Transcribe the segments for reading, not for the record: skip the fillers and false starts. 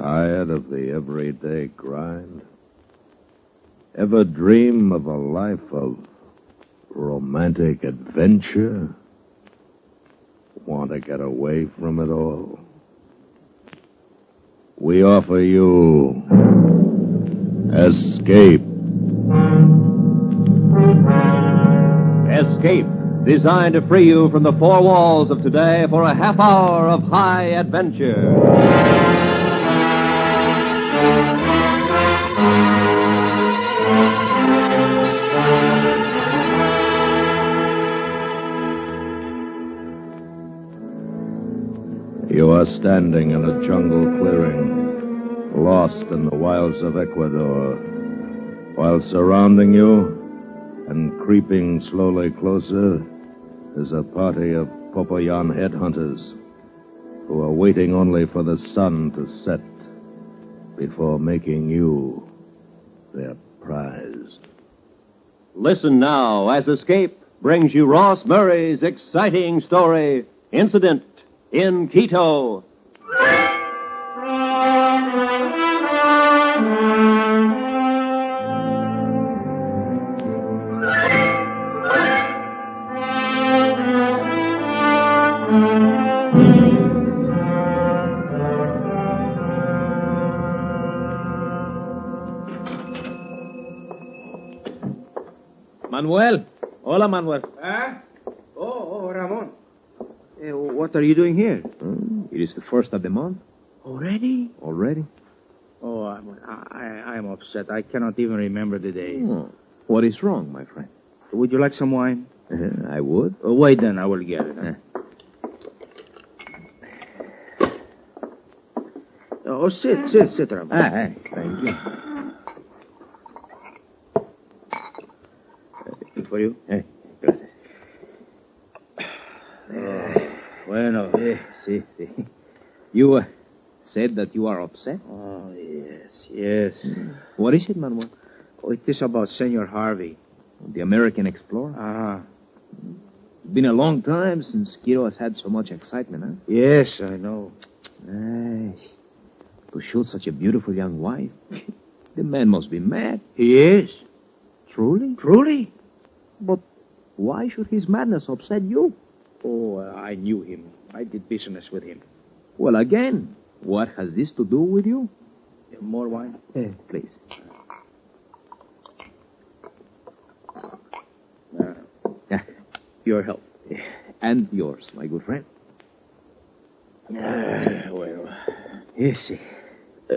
Tired of the everyday grind? Ever dream of a life of romantic adventure? Want to get away from it all? We offer you Escape. Escape, designed to free you from the four walls of today for a half hour of high adventure. You are standing in a jungle clearing, lost in the wilds of Ecuador, while surrounding you and creeping slowly closer is a party of Popoyan headhunters who are waiting only for the sun to set before making you their prize. Listen now as Escape brings you Ross Murray's exciting story, Incident in Quito. Manuel. Hola, Manuel. Oh, Ramon. What are you doing here? It is the first of the month. Already? Already? Oh, I'm upset. I cannot even remember the day. Oh. What is wrong, my friend? Would you like some wine? I would. Wait then, I will get it. Oh, sit, Ramon. Thank you. For you? Gracias. Bueno. Sí. You said that you are upset? Oh, yes. What is it, Manuel? Oh, it is about Senor Harvey. The American explorer? It's been a long time since Quito has had so much excitement, huh? Yes, I know. To shoot such a beautiful young wife. The man must be mad. He is. Truly? Truly? But why should his madness upset you? Oh, I knew him. I did business with him. Well, again, what has this to do with you? More wine? Please. Your help. And yours, my good friend. Well. Yes.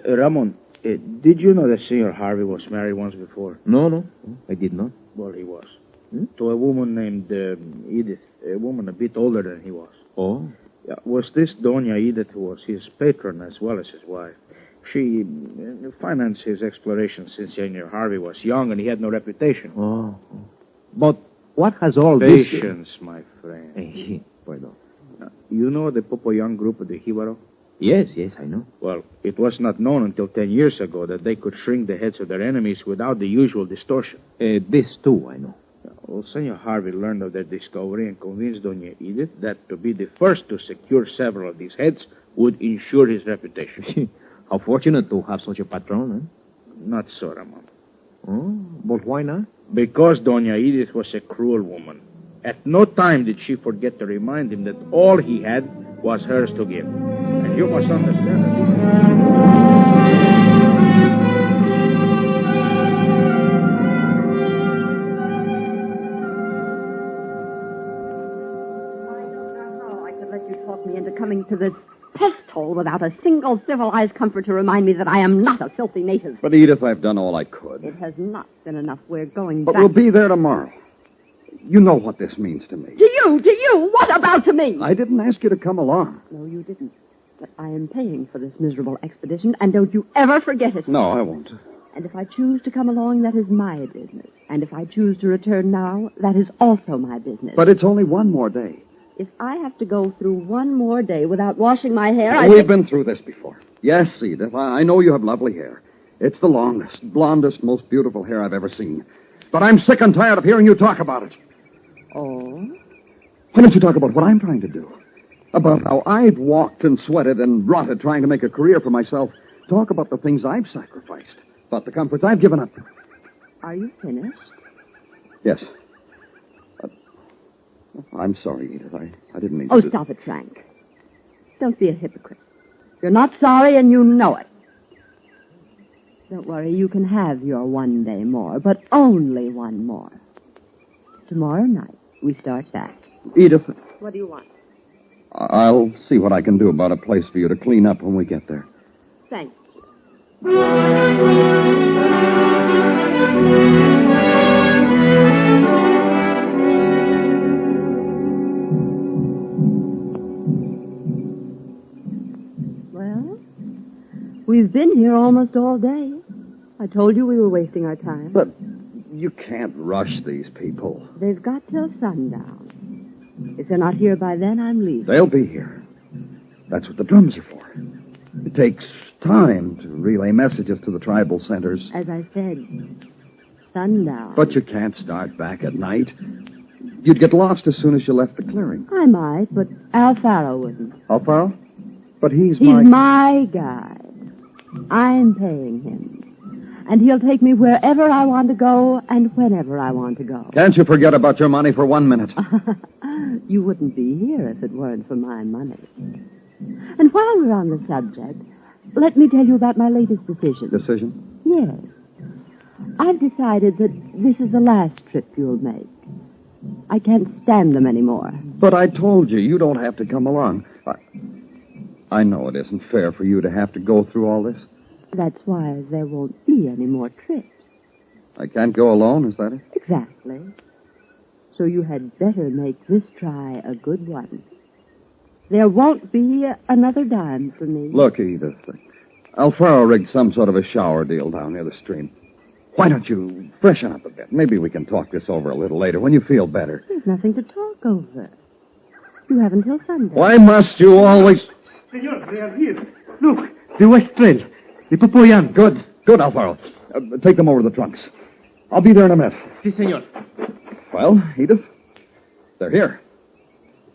Ramon, did you know that Senor Harvey was married once before? No, I did not. Well, he was. To a woman named Edith, a woman a bit older than he was. Oh? Yeah, was this Doña Edith who was his patron as well as his wife. She financed his exploration since Senor Harvey was young and he had no reputation. Oh. But what has all Patience, my friend. Pardon. You know the Popoyan group of the Jibaro? Yes, I know. Well, it was not known until 10 years ago that they could shrink the heads of their enemies without the usual distortion. This too, I know. Well, Senor Harvey learned of their discovery and convinced Doña Edith that to be the first to secure several of these heads would ensure his reputation. How fortunate to have such a patron, huh? Not so, Ramon. Oh, but why not? Because Doña Edith was a cruel woman. At no time did she forget to remind him that all he had was hers to give. And you must understand that. Me into coming to this pest hole without a single civilized comfort to remind me that I am not a filthy native. But, Edith, I've done all I could. It has not been enough. We're going But back. we'll be there tomorrow. You know what this means to me. To you? What about to me? I didn't ask you to come along. No, you didn't. But I am paying for this miserable expedition, and don't you ever forget it. No, I won't. And if I choose to come along, that is my business. And if I choose to return now, that is also my business. But it's only one more day. If I have to go through one more day without washing my hair, We've been through this before. Yes, Edith, I know you have lovely hair. It's the longest, blondest, most beautiful hair I've ever seen. But I'm sick and tired of hearing you talk about it. Oh? Why don't you talk about what I'm trying to do? About how I've walked and sweated and rotted trying to make a career for myself talk about the things I've sacrificed, about the comforts I've given up. Are you finished? Yes. I'm sorry, Edith. I didn't mean Oh, to... stop it, Frank. Don't be a hypocrite. You're not sorry, and you know it. Don't worry, you can have your one day more, but only one more. Tomorrow night, we start back. Edith, What do you want? I'll see what I can do about a place for you to clean up when we get there. Thank you. Well, we've been here almost all day. I told you we were wasting our time. But you can't rush these people. They've got till sundown. If they're not here by then, I'm leaving. They'll be here. That's what the drums are for. It takes time to relay messages to the tribal centers. As I said, sundown. But you can't start back at night. You'd get lost as soon as you left the clearing. I might, but Alfaro wouldn't. Alfaro? But he's my guide. I'm paying him. And he'll take me wherever I want to go and whenever I want to go. Can't you forget about your money for 1 minute? You wouldn't be here if it weren't for my money. And while we're on the subject, let me tell you about my latest decision. Decision? Yes. I've decided that this is the last trip you'll make. I can't stand them anymore. But I told you, you don't have to come along. I know it isn't fair for you to have to go through all this. That's why there won't be any more trips. I can't go alone, is that it? Exactly. So you had better make this try a good one. There won't be another dime for me. Look, Edith, Alfaro rigged some sort of a shower deal down near the stream. Why don't you freshen up a bit? Maybe we can talk this over a little later when you feel better. There's nothing to talk over. You have until Sunday. Why must you always... Senor, they are here. Look, the West Trail. The Popoyan. Good, Alfaro. Take them over to the trunks. I'll be there in a minute. Si, senor. Well, Edith, they're here.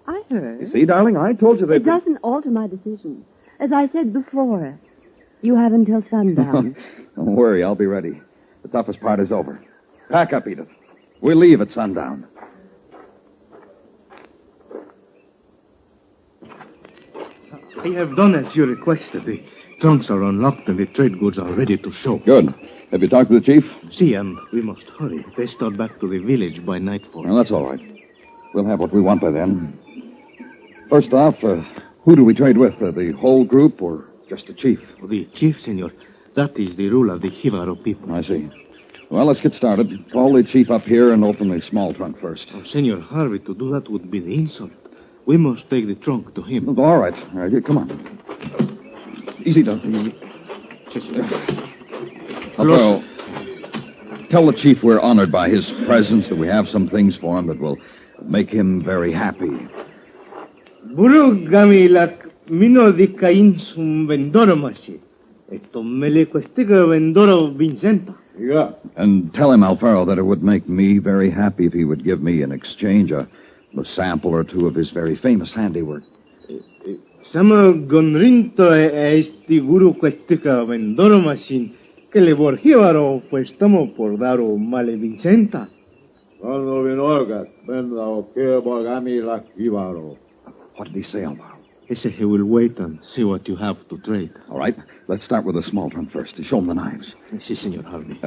I heard. You see, darling, I told you they'd It doesn't alter my decision. As I said before, you have until sundown. Don't worry, I'll be ready. The toughest part is over. Pack up, Edith. We'll leave at sundown. I have done as you requested. The trunks are unlocked and the trade goods are ready to show. Good. Have you talked to the chief? See, and we must hurry. They start back to the village by nightfall. Well, that's all right. We'll have what we want by then. First off, who do we trade with? The whole group or just the chief? The chief, senor. That is the rule of the Jibaro people. I see. Well, let's get started. Call the chief up here and open the small trunk first. Oh, Senor Harvey, to do that would be the insult. We must take the trunk to him. All right. All right, come on. Easy, Dusty. Hello. Tell the chief we're honored by his presence, that we have some things for him that will make him very happy. Buru gamilak mino di kain sum vendoromasi. Eto mele questiga vendoro Vincenta. Yeah. And tell him, Alfaro, that it would make me very happy if he would give me in exchange a sample or two of his very famous handiwork. Sama gonrinto esti guru questiga vendoromasin que le borgivaro pues tomo por daro male Vincenta. What did he say, Alvaro? He said he will wait and see what you have to trade. All right. Let's start with the small trunk first. Show him the knives. Si, Senor Harvey.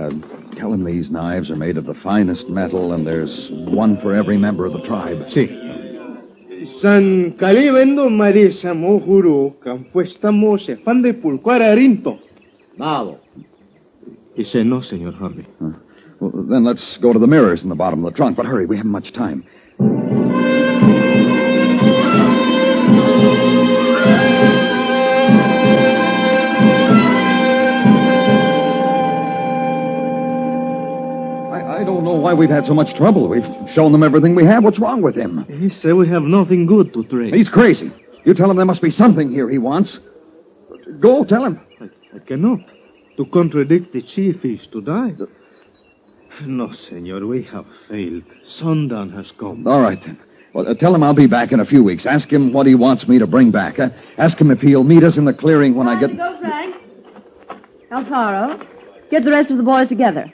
Tell him these knives are made of the finest metal, and there's one for every member of the tribe. Si. San Calivendo Marisa Mohuru, Campuestamo se fan de pulquara rinto. Nado. He said no, Senor Harvey. Well, then let's go to the mirrors in the bottom of the trunk. But hurry, we haven't much time. I don't know why we've had so much trouble. We've shown them everything we have. What's wrong with him? He said we have nothing good to trade. He's crazy. You tell him there must be something here he wants. Go, tell him. I cannot. To contradict the chief is to die. No, senor, we have failed. Sundown has come. All right, then. Well, tell him I'll be back in a few weeks. Ask him what he wants me to bring back. Ask him if he'll meet us in the clearing when I get... Time to go, Frank. Alfaro, get the rest of the boys together.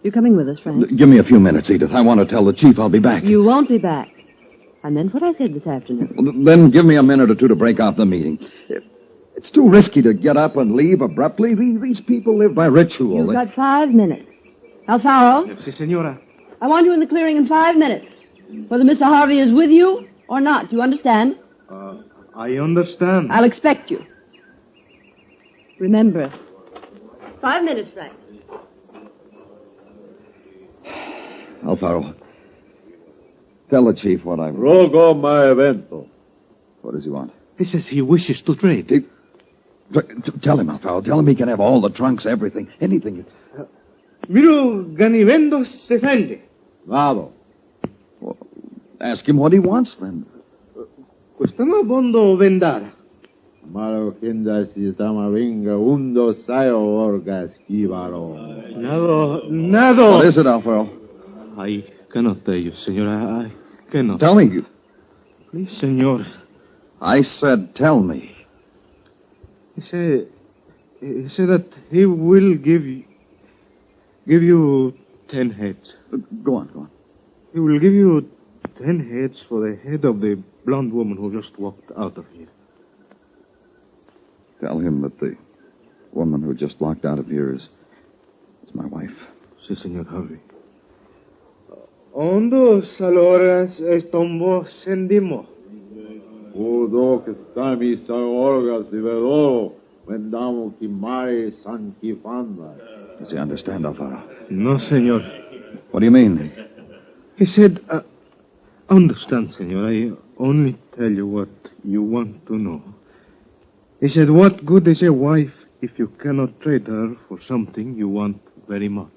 You coming with us, Frank? Give me a few minutes, Edith. I want to tell the chief I'll be back. You won't be back. I meant what I said this afternoon. Well, then give me a minute or two to break off the meeting. It's too risky to get up and leave abruptly. These people live by ritual. You've got 5 minutes. Alfaro, Si, senora. I want you in the clearing in 5 minutes. Whether Mr. Harvey is with you or not. Do you understand? I understand. I'll expect you. Remember, 5 minutes, Frank. Alfaro, tell the chief what I've... Rogo my evento. What does he want? He says he wishes to trade. Tell him, Alfaro. Tell him he can have all the trunks, everything, anything. Miro ganivendo se fende. Vado. Well, ask him what he wants, then. Questama bondo vendara. Maro kinda si tamaringa undo sayo orgas kibaro. Nado. What is it, Alfaro? I cannot tell you, senora. I cannot. Tell me. Please, senor. I said tell me. He said that he will give you 10 heads. Go on. He will give you 10 heads for the head of the blonde woman who just walked out of here. Tell him that the woman who just walked out of here is my wife. Si, senor Harvey. Ondos aloras estombo sendimo. Udo que stami sayo orgas di vedoro. Vendamo ki mare san ki fanda. Does he understand, Alfaro? No, senor. What do you mean? He said, understand, senor. I only tell you what you want to know. He said, what good is a wife if you cannot trade her for something you want very much?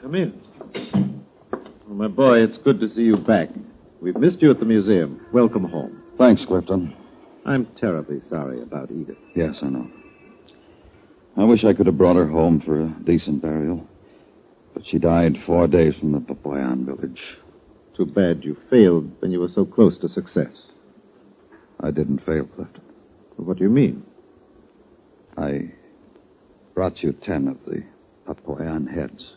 Come in. Oh, my boy, it's good to see you back. We've missed you at the museum. Welcome home. Thanks, Clifton. I'm terribly sorry about Edith. Yes, I know. I wish I could have brought her home for a decent burial. But she died 4 days from the Papayan village. Too bad you failed when you were so close to success. I didn't fail, Clifton. What do you mean? I brought you 10 of the Papayan heads.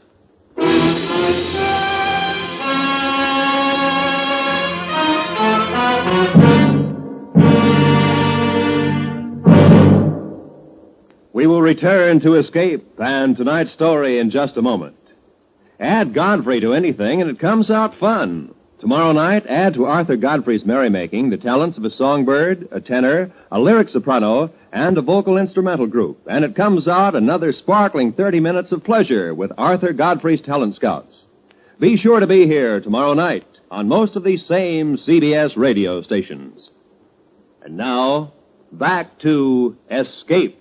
We will return to Escape and tonight's story in just a moment. Add Godfrey to anything and it comes out fun. Tomorrow night, add to Arthur Godfrey's merrymaking the talents of a songbird, a tenor, a lyric soprano, and a vocal instrumental group. And it comes out another sparkling 30 minutes of pleasure with Arthur Godfrey's Talent Scouts. Be sure to be here tomorrow night on most of these same CBS radio stations. And now, back to Escape.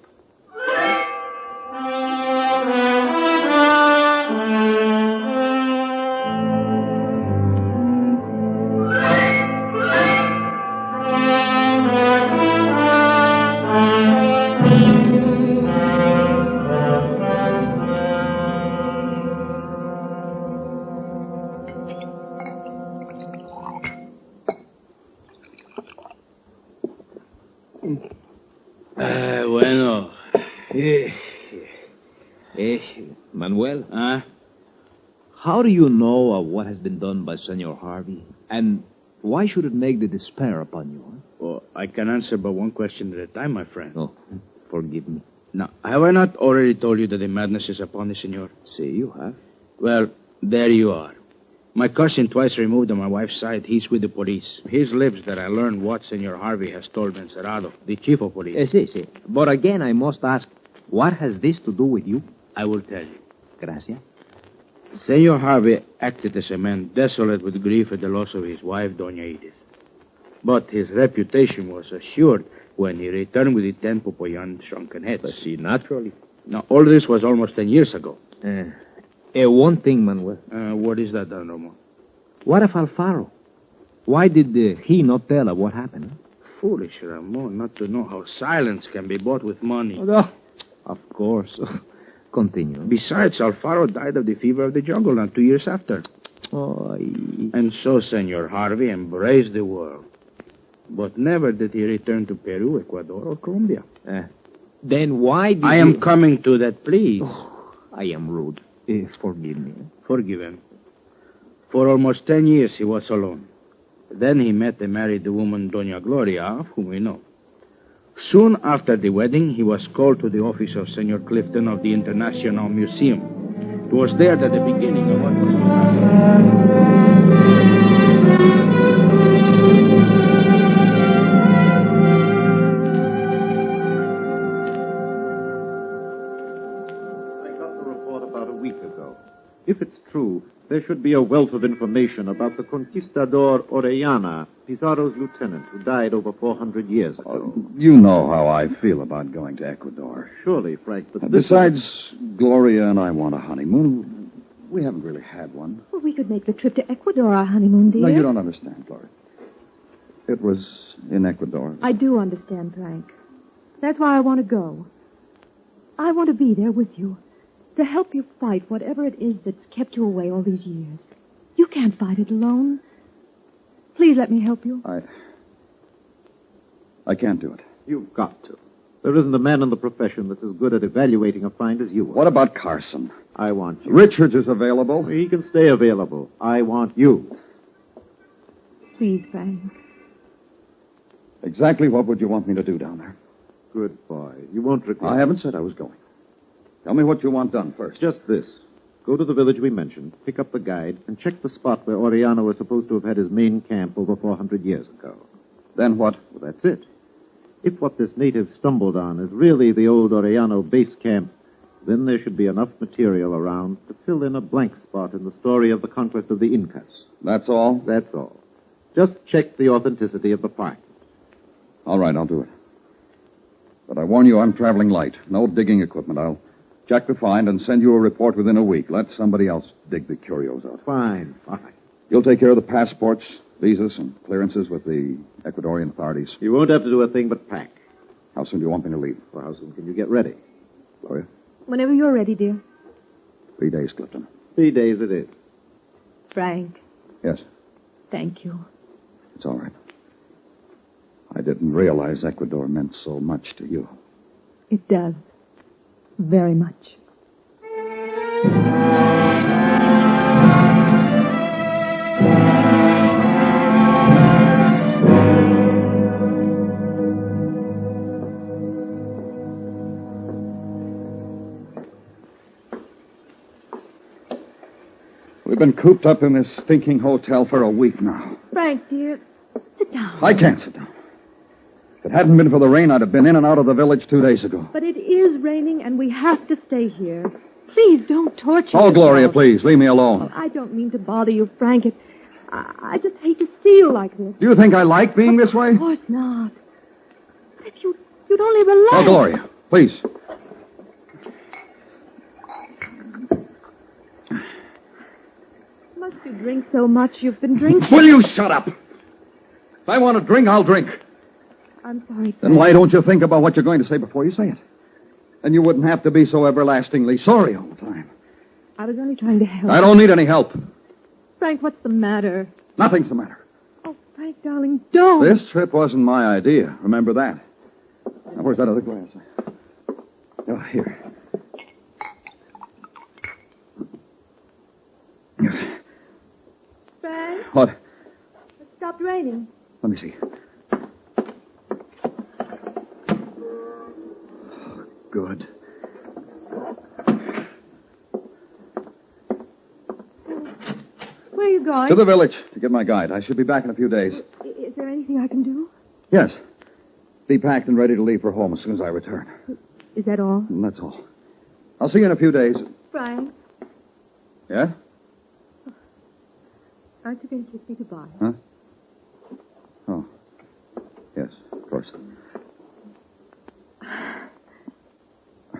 Bueno. Manuel? How do you know of what has been done by Senor Harvey? And why should it make the despair upon you? Huh? Well, I can answer but one question at a time, my friend. Oh, forgive me. Now, have I not already told you that the madness is upon the senor? See, you have. Well, there you are. My cousin, twice removed on my wife's side, he's with the police. His lips that I learned what Senor Harvey has told Encerado, the chief of police. See. But again, I must ask, what has this to do with you? I will tell you. Gracias. Senor Harvey acted as a man desolate with grief at the loss of his wife, Doña Edith. But his reputation was assured when he returned with the 10 Popoyan shrunken heads. See, naturally. Now, all this was almost 10 years ago. One thing, Manuel. What is that, Don Ramon? What if Alfaro? Why did he not tell her what happened? Foolish Ramon not to know how silence can be bought with money. Oh, of course. Continue. Besides, Alfaro died of the fever of the jungle not 2 years after. Oh, And so Senor Harvey embraced the world. But never did he return to Peru, Ecuador, or Colombia. then why did I am coming to that, please. I am rude. Forgive me. Forgive him. For almost 10 years he was alone. Then he met and married the woman Doña Gloria, of whom we know. Soon after the wedding, he was called to the office of Senor Clifton of the International Museum. It was there that the beginning of what was to I got the report about a week ago. If it's true, there should be a wealth of information about the Conquistador Orellana, Pizarro's lieutenant, who died over 400 years ago. You know how I feel about going to Ecuador. Surely, Frank, but this Besides, Gloria and I want a honeymoon. We haven't really had one. Well, we could make the trip to Ecuador our honeymoon, dear. No, you don't understand, Gloria. It was in Ecuador. I do understand, Frank. That's why I want to go. I want to be there with you, to help you fight whatever it is that's kept you away all these years. You can't fight it alone. Please let me help you. I can't do it. You've got to. There isn't a man in the profession that's as good at evaluating a find as you are. What about Carson? I want you. Richards is available. He can stay available. I want you. Please, Frank. Exactly what would you want me to do down there? Good boy. You won't regret I haven't said I was going. Tell me what you want done first. Just this. Go to the village we mentioned, pick up the guide, and check the spot where Orellana was supposed to have had his main camp over 400 years ago. Then what? Well, that's it. If what this native stumbled on is really the old Orellano base camp, then there should be enough material around to fill in a blank spot in the story of the conquest of the Incas. That's all? That's all. Just check the authenticity of the part. All right, I'll do it. But I warn you, I'm traveling light. No digging equipment. I'll check the find and send you a report within a week. Let somebody else dig the curios out. Fine, fine. You'll take care of the passports, visas, and clearances with the Ecuadorian authorities. You won't have to do a thing but pack. How soon do you want me to leave? Well, how soon can you get ready? Gloria? Whenever you're ready, dear. 3 days, Clifton. 3 days it is. Frank, Yes, thank you. it's all right. I didn't realize Ecuador meant so much to you. It does. Very much. We've been cooped up in this stinking hotel for a week now. Frank, dear, sit down. I can't sit down. If it hadn't been for the rain, I'd have been in and out of the village 2 days ago. But it is raining, and we have to stay here. Please don't torture Oh, yourself. Gloria, please, leave me alone. I don't mean to bother you, Frank. I just hate to see you like this. Do you think I like being this way? Of course not. But if you'd only relax. Oh, Gloria, please. Must you drink so much you've been drinking? Will you shut up? If I want to drink, I'll drink. I'm sorry, Frank. Then why don't you think about what you're going to say before you say it? Then you wouldn't have to be so everlastingly sorry all the time. I was only trying to help. I don't need any help. Frank, what's the matter? Nothing's the matter. Oh, Frank, darling, don't. This trip wasn't my idea. Remember that. Now, where's that other glass? Oh, here. Frank, What? it stopped raining. Let me see. Good. Where are you going? To the village to get my guide. I should be back in a few days. Is there anything I can do? Yes. Be packed and ready to leave for home as soon as I return. Is that all? And that's all. I'll see you in a few days. Frank, Yeah? aren't you going to kiss me goodbye? Huh? Oh. Yes, of course.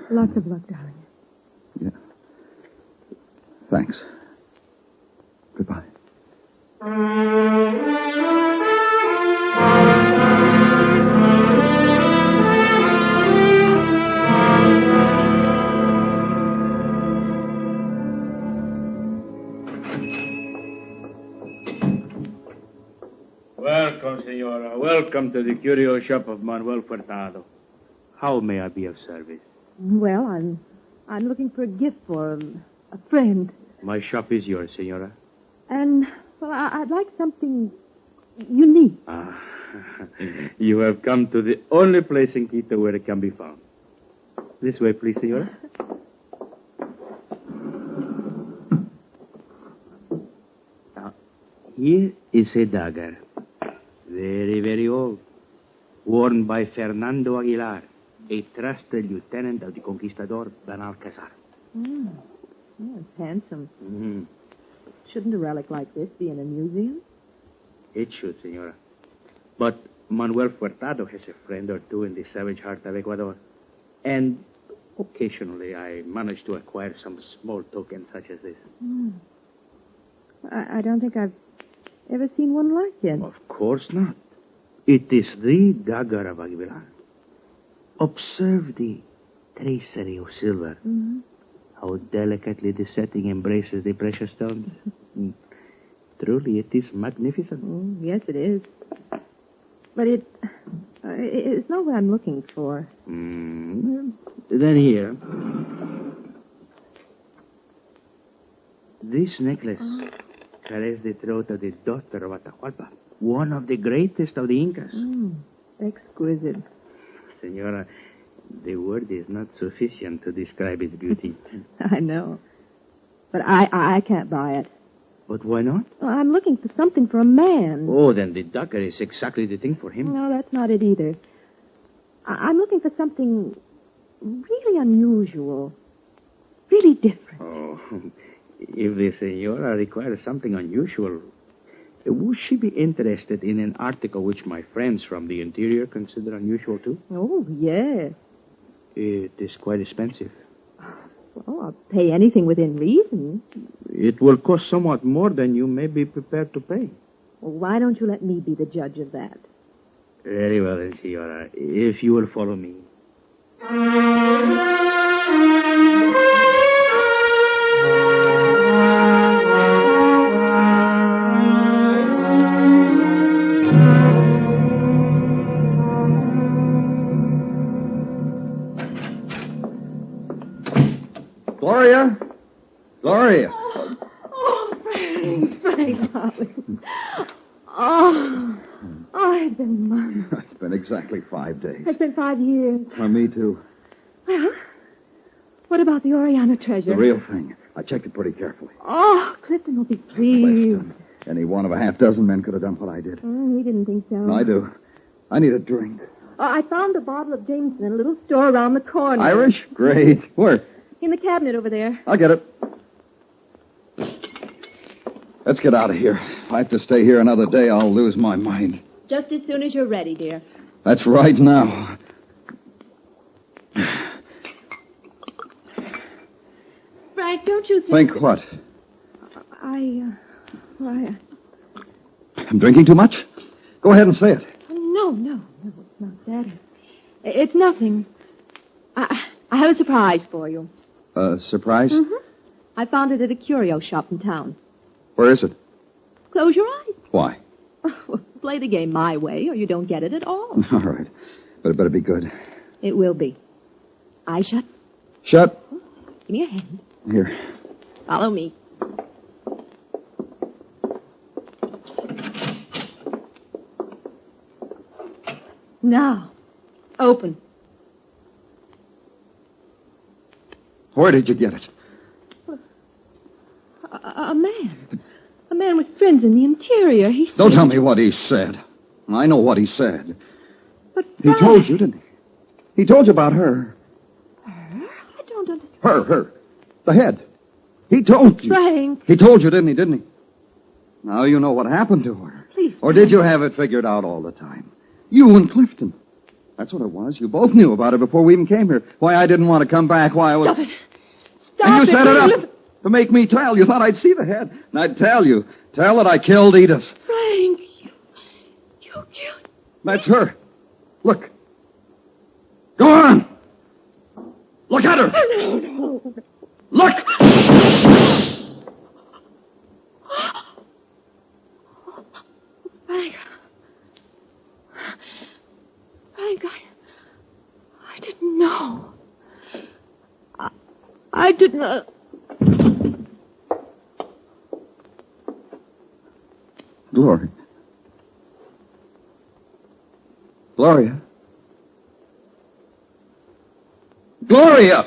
Lots of luck, darling. Yeah. Welcome, Senora. Welcome to the curio shop of Manuel Furtado. How may I be of service? Well, I'm looking for a gift for a friend. My shop is yours, Senora. And, well, I'd like something unique. Ah, you have come to the only place in Quito where it can be found. This way, please, Senora. Now, here is a dagger. Very, very old. Worn by Fernando Aguilar, a trusted lieutenant of the conquistador Benalcazar. Oh, it's handsome. Mm. Shouldn't a relic like this be in a museum? It should, Senora. But Manuel Furtado has a friend or two in the savage heart of Ecuador. And occasionally I manage to acquire some small tokens such as this. I don't think I've ever seen one like it. Of course not. It is the dagger of Aguilar. Observe the tracery of silver. Mm-hmm. How delicately the setting embraces the precious stones. Truly, it is magnificent. Oh, yes, it is. But it's not what I'm looking for. Then here. This necklace carries the throat of the daughter of Atahualpa, one of the greatest of the Incas. Exquisite. Senora, the word is not sufficient to describe its beauty. I know. But I can't buy it. But why not? Well, I'm looking for something for a man. Oh, then the dagger is exactly the thing for him. No, that's not it either. I'm looking for something really unusual. Really different. Oh, if the senora requires something unusual, would she be interested in an article which my friends from the interior consider unusual too? Oh, yes. It is quite expensive. Well, I'll pay anything within reason. It will cost somewhat more than you may be prepared to pay. Well, why don't you let me be the judge of that? Very well, then, senora. If you will follow me. Gloria? Gloria. Oh, Frank, darling. Oh, it's been months. It's been exactly 5 days. It's been 5 years. Me too. Well, what about the Oriana treasure? The real thing. I checked it pretty carefully. Oh, Clifton will be pleased. Clifton. Any one of a half dozen men could have done what I did. He didn't think so. I do. I need a drink. Oh, I found a bottle of Jameson in a little store around the corner. Irish? Great. Where? In the cabinet over there. I'll get it. Let's get out of here. If I have to stay here another day, I'll lose my mind. Just as soon as you're ready, dear. That's right now. Frank, don't you think... Think what? I'm drinking too much? Go ahead and say it. No, it's not that. It's nothing. I have a surprise for you. Surprise? Mm-hmm. I found it at a curio shop in town. Where is it? Close your eyes. Why? Play the game my way, or you don't get it at all. All right. But it better be good. It will be. Eyes shut. Shut. Give me a hand. Here. Follow me. Now, open. Where did you get it? A man. A man with friends in the interior. He said... Don't tell me what he said. I know what he said. But He Frank... told you, didn't he? He told you about her. Her? I don't understand. Her. The head. He told you. Frank. He told you, didn't he? Now you know what happened to her. Please, Or did you have it figured out all the time? You and Clifton. That's what it was. You both knew about it before we even came here. Why I didn't want to come back, why I was... Stop it. Stop And you set it Will up to make me tell. You thought I'd see the head. And I'd tell you. Tell that I killed Edith. Frank, you killed... That's her. Look. Go on. Look at her. No. Look. Frank, did not. Gloria. Gloria. Gloria!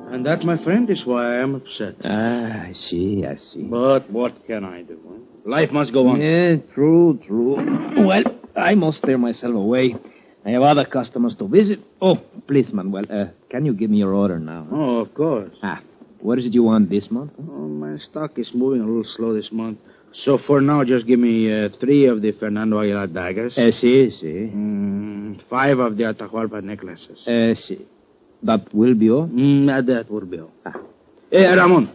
And that, my friend, is why I am upset. I see. But what can I do? Life must go on. Yeah, true. Well, I must steer myself away. I have other customers to visit. Oh, please, Manuel, can you give me your order now? Oh, of course. What is it you want this month? Oh, my stock is moving a little slow this month. So for now, just give me 3 of the Fernando Aguilar daggers. Sí. 5 of the Atahualpa necklaces. Sí. That will be all? That will be all. Ramon.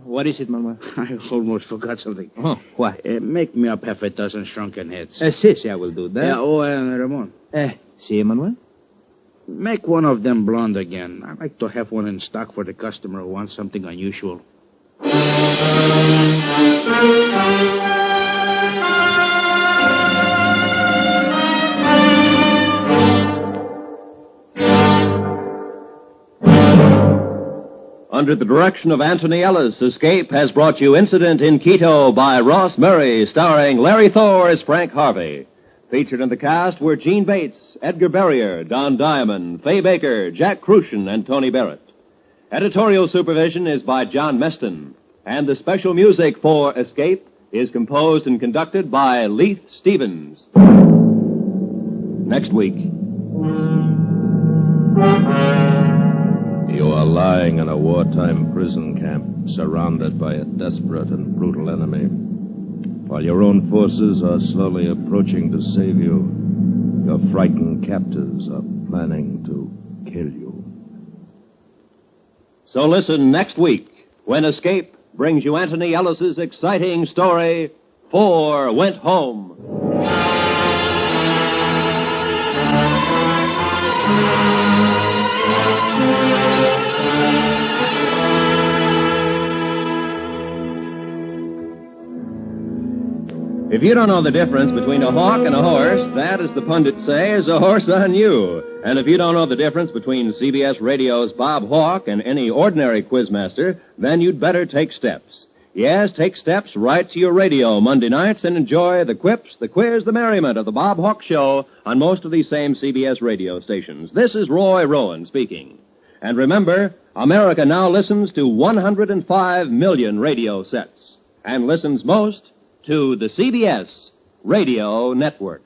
What is it, Manuel? I almost forgot something. Oh, what? Make me up half a dozen shrunken heads. Sí, I will do that. And Ramon. Sí, Manuel? Make one of them blonde again. I like to have one in stock for the customer who wants something unusual. Under the direction of Anthony Ellis, Escape has brought you Incident in Quito by Ross Murray, starring Larry Thor as Frank Harvey. Featured in the cast were Gene Bates, Edgar Barrier, Don Diamond, Fay Baker, Jack Crucian, and Tony Barrett. Editorial supervision is by John Meston, and the special music for Escape is composed and conducted by Leith Stevens. Next week. You are lying in a wartime prison camp, surrounded by a desperate and brutal enemy. While your own forces are slowly approaching to save you, your frightened captors are planning to kill you. So listen next week when Escape brings you Anthony Ellis's exciting story, 4 Went Home. If you don't know the difference between a hawk and a horse, that, as the pundits say, is a horse on you. And if you don't know the difference between CBS Radio's Bob Hawke and any ordinary quizmaster, then you'd better take steps. Yes, take steps right to your radio Monday nights and enjoy the quips, the quiz, the merriment of the Bob Hawke Show on most of these same CBS radio stations. This is Roy Rowan speaking. And remember, America now listens to 105 million radio sets and listens most to the CBS Radio Network.